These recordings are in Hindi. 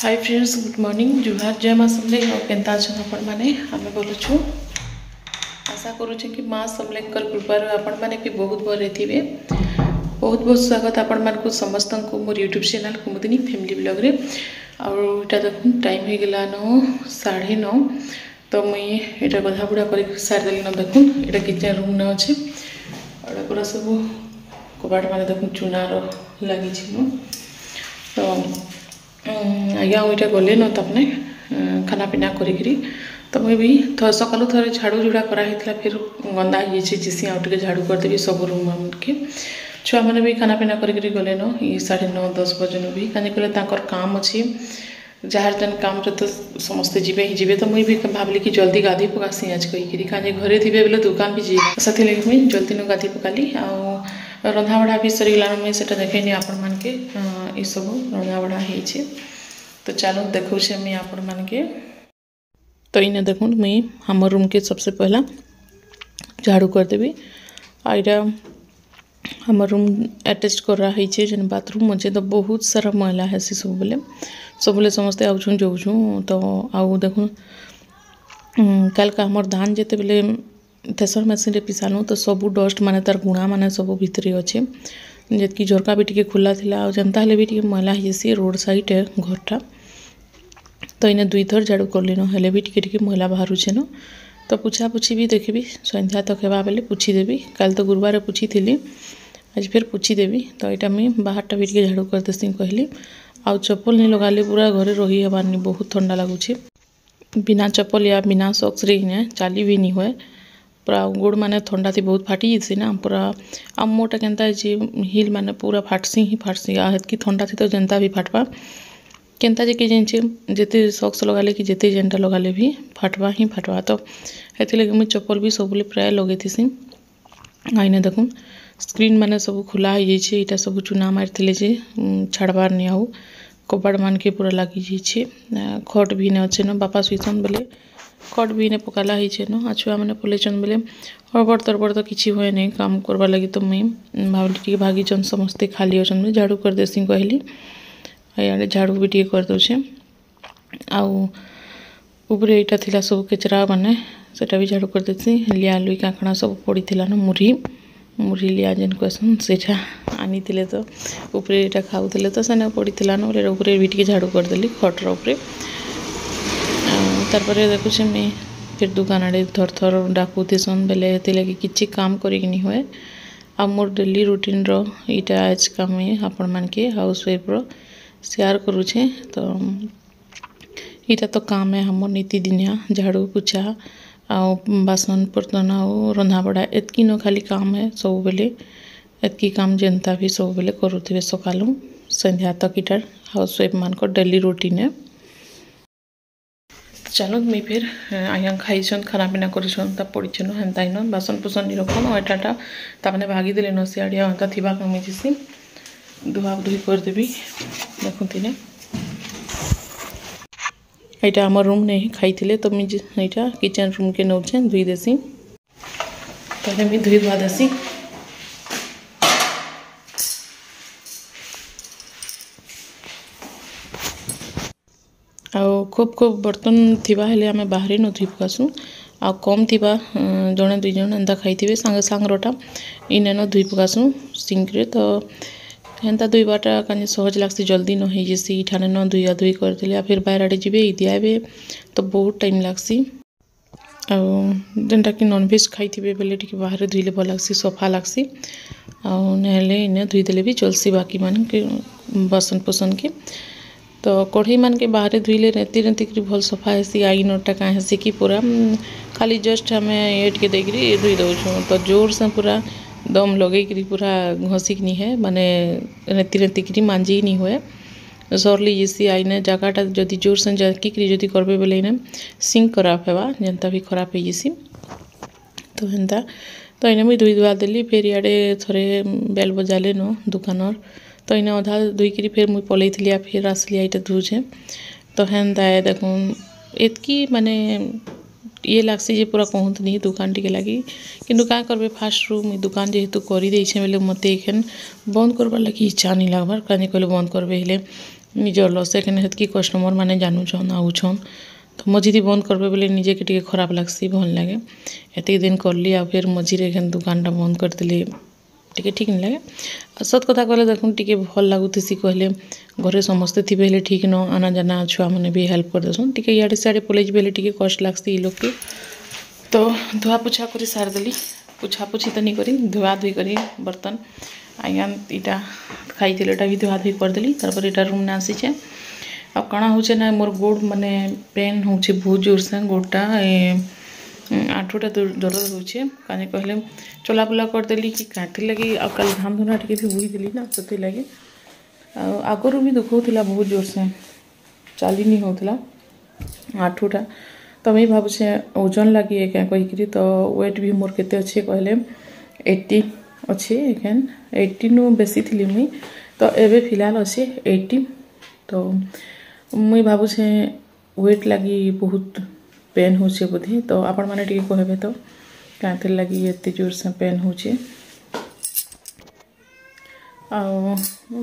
हाय फ्रेंड्स, गुड मॉर्निंग, जुहार, जय माँ समले केन्ता अछन आपण माने आमे बोलुछु। आशा करूछु कि माँ समलेकर कृपार आपण माने भी बहुत भरे थिबे। बहुत बहुत स्वागत आपण मानकु समस्त को मोर यूट्यूब चैनल कुमुदिनी फैमिली ब्लॉग रे। और इटा देखु टाइम हो गला न 9:30। तो मुई एटा गधा बुढ़ा कर सार देली न। देखु एटा किचन रूम न अछि और पूरा सब कबाट माने देखु चुनार लागि छि। तो आज्ञा इटा गले न तपने खाना पीना करी। तो मुझे भी सकालू थे झाड़ू जुड़ा कराई फिर गंदा हो जीसी आउटे झाड़ू करदेवी सब रूम के। छुआ मैंने भी खाना पीना करी गले न 9:30-10 बजे भी कहीं कहले काम अच्छी जार जन काम तो समस्ते जीवे ही जीवे। तो मुझे भी भाविली कि जल्दी गाधी पकासी आज कहीकि कहीं घरे थे बोले दुकान भी जी से मुझे जल्दी न गाधी पकाली। आ रंधा बढ़ा भी सरीगलान मुझे से देखेनी आपण मान के ये सब रंधा बढ़ा हो। तो चलो देखो मैं आपण मान के। तो इने देखो मुई हमर रूम के सबसे पहला झाड़ू करदेवी। आईटा हमर रूम अटैच कर रहा है जन बाथरूम अच्छे। तो बहुत सारा मैला है सब बेले समस्ते आउछुन जाऊँ। तो आउ देखो कल का हमर धान जिते बेले थ्रेसर मशीन रे पिसानु तो सबू डस्ट माने तार गुणा माने सब भितरे अच्छे। जितकी झरका भी टिके खुला थिला जनता हेले भी टिके मैला होसी। रोड साइड है घरटा। तो इन्हें 2 थर झाड़ू कर लेन हेले भी टिके मैला बाहर न। तो पुछा पुछी भी देखी संध्या तक हेबा बेले पुछी देवी। कल तो गुरुवार पुछी थी, आज फिर पुछी देवी। तो यहाँ मुझे बाहरटा भी टिके झाड़ू कर देसी कहली। आउ चप्पल नहीं लगाले पूरा घरे रही हबार बहुत ठंडा लगुच। बिना चप्पल या बिना सॉक्स रे इन्हें चाली भी नहीं हुए। पूरा गोड़ माने ठंडा थी बहुत फाटी जासी ना पूरा। आ मोटा केनता हिल माने पूरा फाटसी ही फाटसी। हेतकी ठंडा थी तो जनता भी फाटवा केनता जे कि जिते सॉक्स लगाले कि जिते जेनटा लगाले भी फाटवा ही फाटवा। तो हेती लगे मुझे चप्पल भी सब प्राय लगे थी। आईने देखुन स्क्रीन माने सब खुला हो जाइए। इटा सब चुना मारते जे छाड़बार नहीं आउ कबाड़ मान के पूरा लगी जाइए। खट भी ने अच्छे न बापा सुईसन बेले खट भी ने पकाला ही न। आ छुआ मैंने पलैचन बेले हड़बड़ तड़बड़ तो किसी हुए नहीं काम करवा लगी। तो मुई भाविली टी भागीचन समस्ते खाली अच्छे झाड़ू कर देसी कहली। इे झाड़ू भी टे कर दौचे। आउे यहाँ थिला सब केचरा माने सेटा भी झाड़ू कर देसी। लिया लुई काकड़ा सब पड़ी थिला न मुरी लिया जेन कहसन से आनी थिले। तो ऊपर यहाँ खाऊले तो सेने पड़ी थिला न बोले ऊपर भी टे झाड़ू करदेली खटर उपरे। तारपरे देखुचे मैं फिर दुकान आड़े थर थर डाकुथीसन बेले हेती लगे किसी काम करिक नहीं हुए। आ मोर डेली रूटीन रो इटा आज का मुई आपण मान के हाउस वाइफ रो शेयर करुचे। तो इटा तो काम है हमर नीतिदिनिया झाड़ू पोछा आ बासन बर्तन आ रंधा बड़ा एतकी न खाली काम है सब बेले एतकी काम जनता भी सब बेले करुथिबे सकालू संध्या तक इटार हाउस वाइफ मान को डेली रूटीन है। चलो मुई फिर आया खाईन खाना पीना करछन ता पड़ीछन हेन्ता इन बासन पुसन नहीं रखन एटाटा ताने भागी देले न सियाड़िया हेन्ता थिबा कमी जिसी धुआ धुई करदेवी। देखते ने यहाँ आम रूम नहीं खाई तो मुझे यहाँ किचन रूम के नौचे धुई देसी। पहले मुझे धुई धुआ देसी। खूब खूब बर्तन थिबा हेले आमे बाहर न धुई पकासु। आ कम थिबा जड़े 2 जन एंता खाई सांगे सांगरटा इने न धुई पकासु सिंक रे। तो एंता धुईबाटा कहीं सहज लगसी जल्दी न हो जैसी। इठाने न धुआ धुई करदे फिर बाहर आड़े जी दियाबे तो बहुत टाइम लगसी। जेनटा कि नॉनभेज खाई बेले टी बाहर धुईले भल लगसी सफा लगसी। आने इन्हें धुईदेले भी चलसी बाकी मान के बासन पुसन के। तो कढ़ई मान के बाहर धुईले रेती रेती कर भल सफा हेसी। आई नटा क्या हेसी कि पूरा खाली जस्ट आम ये टे देकर धुई दौछुँ। तो जोर से पूरा दम लगे पूरा घसीक नहीं है माने रेती रेती करी मांझी नहीं हुए सरली जैसी। आईने जगहटा जदि जोर से जाकिक जदि करबे बोले इने सिंक खराब हेबा जनता भी खराब हो जैसी। तो हेन्ता तो इने मुझे धुई धुआ देली। फिर इे थोड़े बेल बजाले न दुकानर तो इन्हें अधा धुईकरी फिर मुझे पलैली फिर आसली यहाँ धुचे। तो हेन्ता देखूँ एतकी माने ये लगसी जे पूरा कहत नहीं दुकान टी लगी किंतु क्या करबे फास्ट रू मुझे दुकान जेहेतु कर दे बोले मत एखन बंद करबार लगी इच्छा नहीं लगबार कहीं कहले बंद करबे हेले निजर लस एखने हेतकी कस्टमर मैंने जानूछन आउछन तो मझी बंद करबे बोले निजे के खराब लगसी भल लगे एत दिन करली आ फिर मझीरे एखन दुकानटा बंद करदेली टे ठीक नहीं लगे सत कथा कहले देखुन टे भल लगुसी कहले घरे समस्ते थे हेल्ले ठीक न आना जाना छुआ मैंने भी हेल्प कर देसन टे इे सियाड़े पलि जी टे कष्ट लगसी लोग के तो धुआ पुछा कर सारदेली पुछा पुछी तो नहीं करी धुआ धुई करी बर्तन आज्ञा इटा खाई भी धुआ धुई करदेली तार इटा रूम ने आसीचे आ कणा हो ना मोर गोड़ माने पेन हो बहुत जोर से गोड़टा आंठुटा दर्द होचे कहीं कहले चलाबुला करदेली कि काथी लगी आ कल धाम धुना टे भी बुईदेली ना से लगे आगरू भी दुखोला बहुत जोर से चली नहीं होता आंठुटा तो मुझे भावुचे ओजन लगे क्या कहीकि तो वेट भी मोर केते अच्छे कहले 80 अच्छे एखन 80 नु बेसी थी मुई तो एबे फिलहाल अच्छे 80 तो मुई भावुचे वेट लगी बहुत पेन होचे बोधे तो आपण माने टिके कहबे तो काथे लगी एते जोर से पेन होचे आ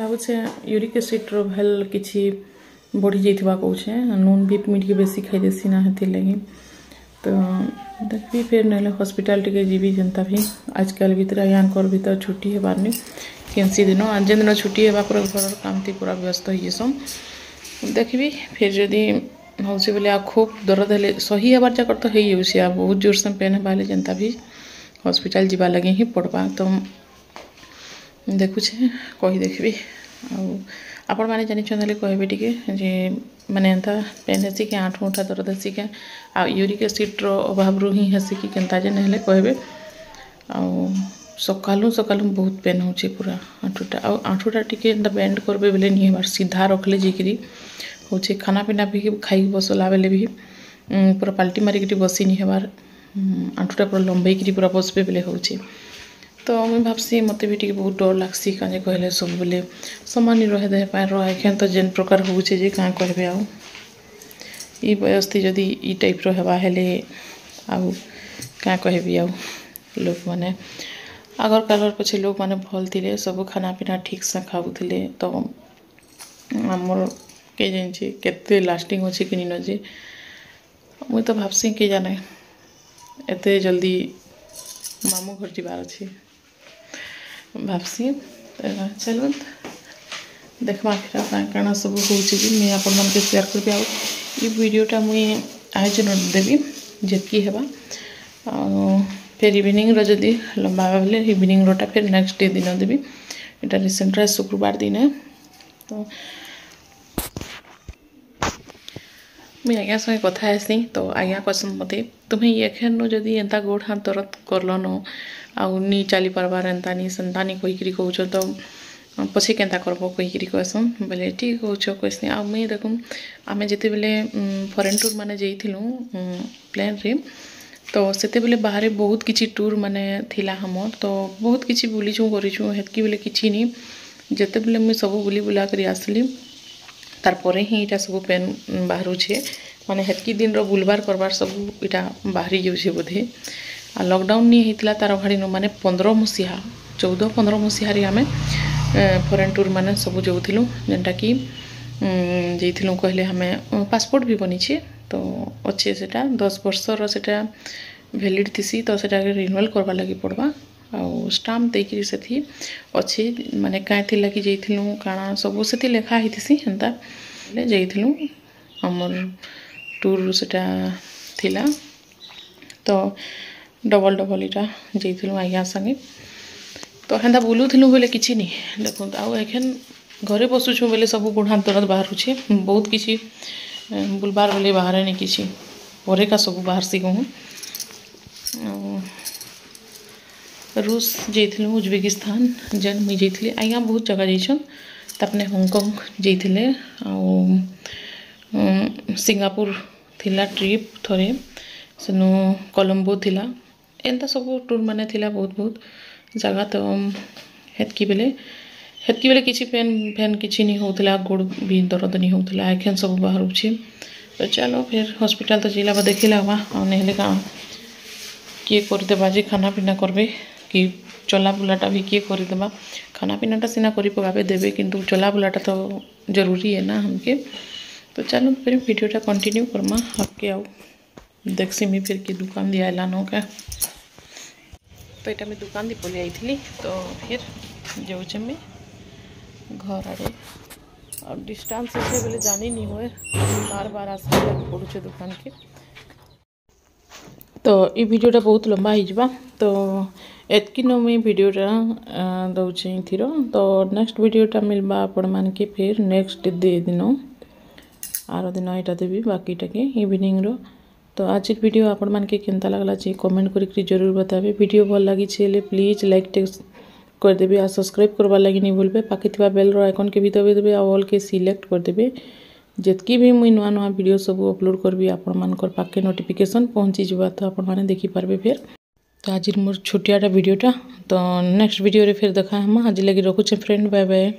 भावुचे यूरिक एसिड रो भेल किछि बढ़ी जाइथिबा कहूचे नून भी मीट के बेसी खाई देसी ना हेती लगी तो देखी फिर ना हॉस्पिटल टिके जीवी जनता भी आजकल भीतर यहाँ भीतर छुट्टी है बार केनसी दिन आज दिन छुट्टी है घर काम थी पूरा व्यस्त हो जसन देखी फिर जदि हूँ बोले आ खूब दर्द है सही हबार जाकर तो है बहुत जोर से पेन है जनता भी हॉस्पिटल जीवा लगे ही पड़वा तो देखुचे कही देखी आपण मैंने जानी कहबे टे जे माने एंता पेन हेसी कि आंठ उठा दर्द हेसी क्या आ यूरिक एसिड रो अभाव रू ही हेसी कि केनता जे नहले कहबे आ सकालू सकालू बहुत पेन होचे पूरा आंठुटा टिके एंता बेंड करबे बेले नहीं बार सीधा रखले जेकरी होचे खाना पीना भी खाई बसला बेले भी पूरा पाल्टी मारिक बसी नहीं हबार आंठुटा पूरा लंबे पूरा बसबे बेले होचे तो मुझे भावसी मत भी बहुत डर लगसी कहे कहले सब बोले समान रहे देह पाए रखें तो जेन प्रकार होचे जे क्या कहबे आउ ई बयस थी जदि ई टाइप रहा हेले आउ क्या कहबी आउ लोक माने आगर कालर पछे लोक माने भल थिले सब खाना पीना ठीक से खाऊले तो आमर के जानी केते लास्टिंग अच्छे कि न जे मुई तो भावसी के जाने एते जल्दी मामू घर जीवार अच्छे भावसी चलो देखमा फिर काଣା सब होची कि मैं अपन मन के शेयर करबी आ ई वीडियोटा मुई आयोजन देवी जेतकी हेबा फिर इवनिंग रो जदी लंबा बेले इवनिंग रोटा फिर नेक्स्ट डे दिन देवी एटा रिसेंट शुक्रवार दिन है तो मुझे आज्ञा संगे कथा आसी तो आज्ञा कहसन मत तुम्हें एखन जदि एंता गोड़ हाथ दर्द करलन आउ नी चली पार्बार एंता नी सेंता नी कहीकि कौच तो पछे केन्ता करब कहीकि कहसन बोले ठीक कौच कहसी आ मुई देखुन आमे जिते बेले फॉरेन टूर माने जाइथिलु प्लेन रे तो सेते बेले बाहर बहुत किछि टूर माने थिला हमर तो बहुत किछि बुलीछु करिछु हेतकी बेले किछि नी जेते बेले मुई सब बुली बुला करी आसली तार परे ही इटा सब पेन बाहर छे माने हेतकी दिन रो बुलबार करबार सब इटा बाहरी जाउछे बोधे आ लॉकडाउन नहीं होता तार भाड़ी माने 15 मसीहा 14-15 मसीहारे आम फॉरेन टूर माने सब जाऊँ जेनटा कि जाइलु कहले हमें पासपोर्ट भी बनी तो अच्छे से 10 वर्षर से वैलिड थी तो सेटा रिन्यूअल करवा लगी पड़वा आउ स्टाम्प देकी से अच्छे माने कहीं लगी जाइलु काଣା सब से लेखा होती हेन्ता जाइलु आमर टूर सेटा थिला तो डबल डबल इटा जाइलु आज्ञा संगे तो हेन्ता बुलूलु बोले किसी नहीं देखो आउ एखन घरे बसुछु बोले सब गोड़ हाथ दर्द बाहर बहुत किसी बुलबार बोले बाहर नहीं किसी परे का सब बाहर सी कहूँ रूस जाइलु उज्बेकिस्तान जेन मुई जाइली आज्ञा बहुत जगह जाइछन तापने हांगकांग जाइले सिंगापुर थिला ट्रिप थरे सेनु कोलंबो थिला एंता सब टूर माने थिला बहुत बहुत जगह तो हेतकी बेले किसी पेन फैन किसी नहीं होता गोड़ भी दर्द नहीं होता एखन सब बाहर तो चलो फिर हॉस्पिटल तो जिला देखी लगा नहीं का किए करदे बाजे खाना पीना करबे कि चला बुलाटा भी किए करदेबा खाना पीनाटा सिना करी पकाबे देबे किंतु चला बुलाटा तो जरूरी है ना हमके। तो चलो फिर वीडियोटा कंटिन्यू करमा आपके आओ देखसी मी फिर की दुकान दिया एलानो का। तो यहाँ मैं दुकान दी पलि आई तो फिर जाऊे मैं घर आड़े अब डिस्टेंस अच्छे बोले जानी नहीं हुए बार बार आसला पड़ुचे दुकान के। तो ये वीडियोटा बहुत लंबा हो तो एतकी नो मुई वीडियोटा दौचे थी तो नेक्स्ट वीडियोटा मिलबा आपण मान के फिर नेक्स्ट दिन आर दिन यहाँ देवी बाकीटा के इवनिंग रो। तो आज वीडियो आपण मान के केनता लगला जे कमेंट करके जरूर बताबे। वीडियो भल लगी छे प्लीज लाइक कर देबे आ सब्सक्राइब करवा लगी नहीं भूलबे। पाखे थिबा बेल रो आइकन के भी दबे देबे आ ऑल के सिलेक्ट कर देबे जितकी भी मुई नुआ नुआ वीडियो सब अपलोड करबी आपण मानकर पाखे नोटिफिकेशन पहुँची जावा तो आपण माने देखि पारबे। फिर तो आज मोर छोटियाटा वीडियोटा तो नेक्स्ट वीडियो रे फिर देखा हम आज लगी रखुचे फ्रेंड बाय बाय।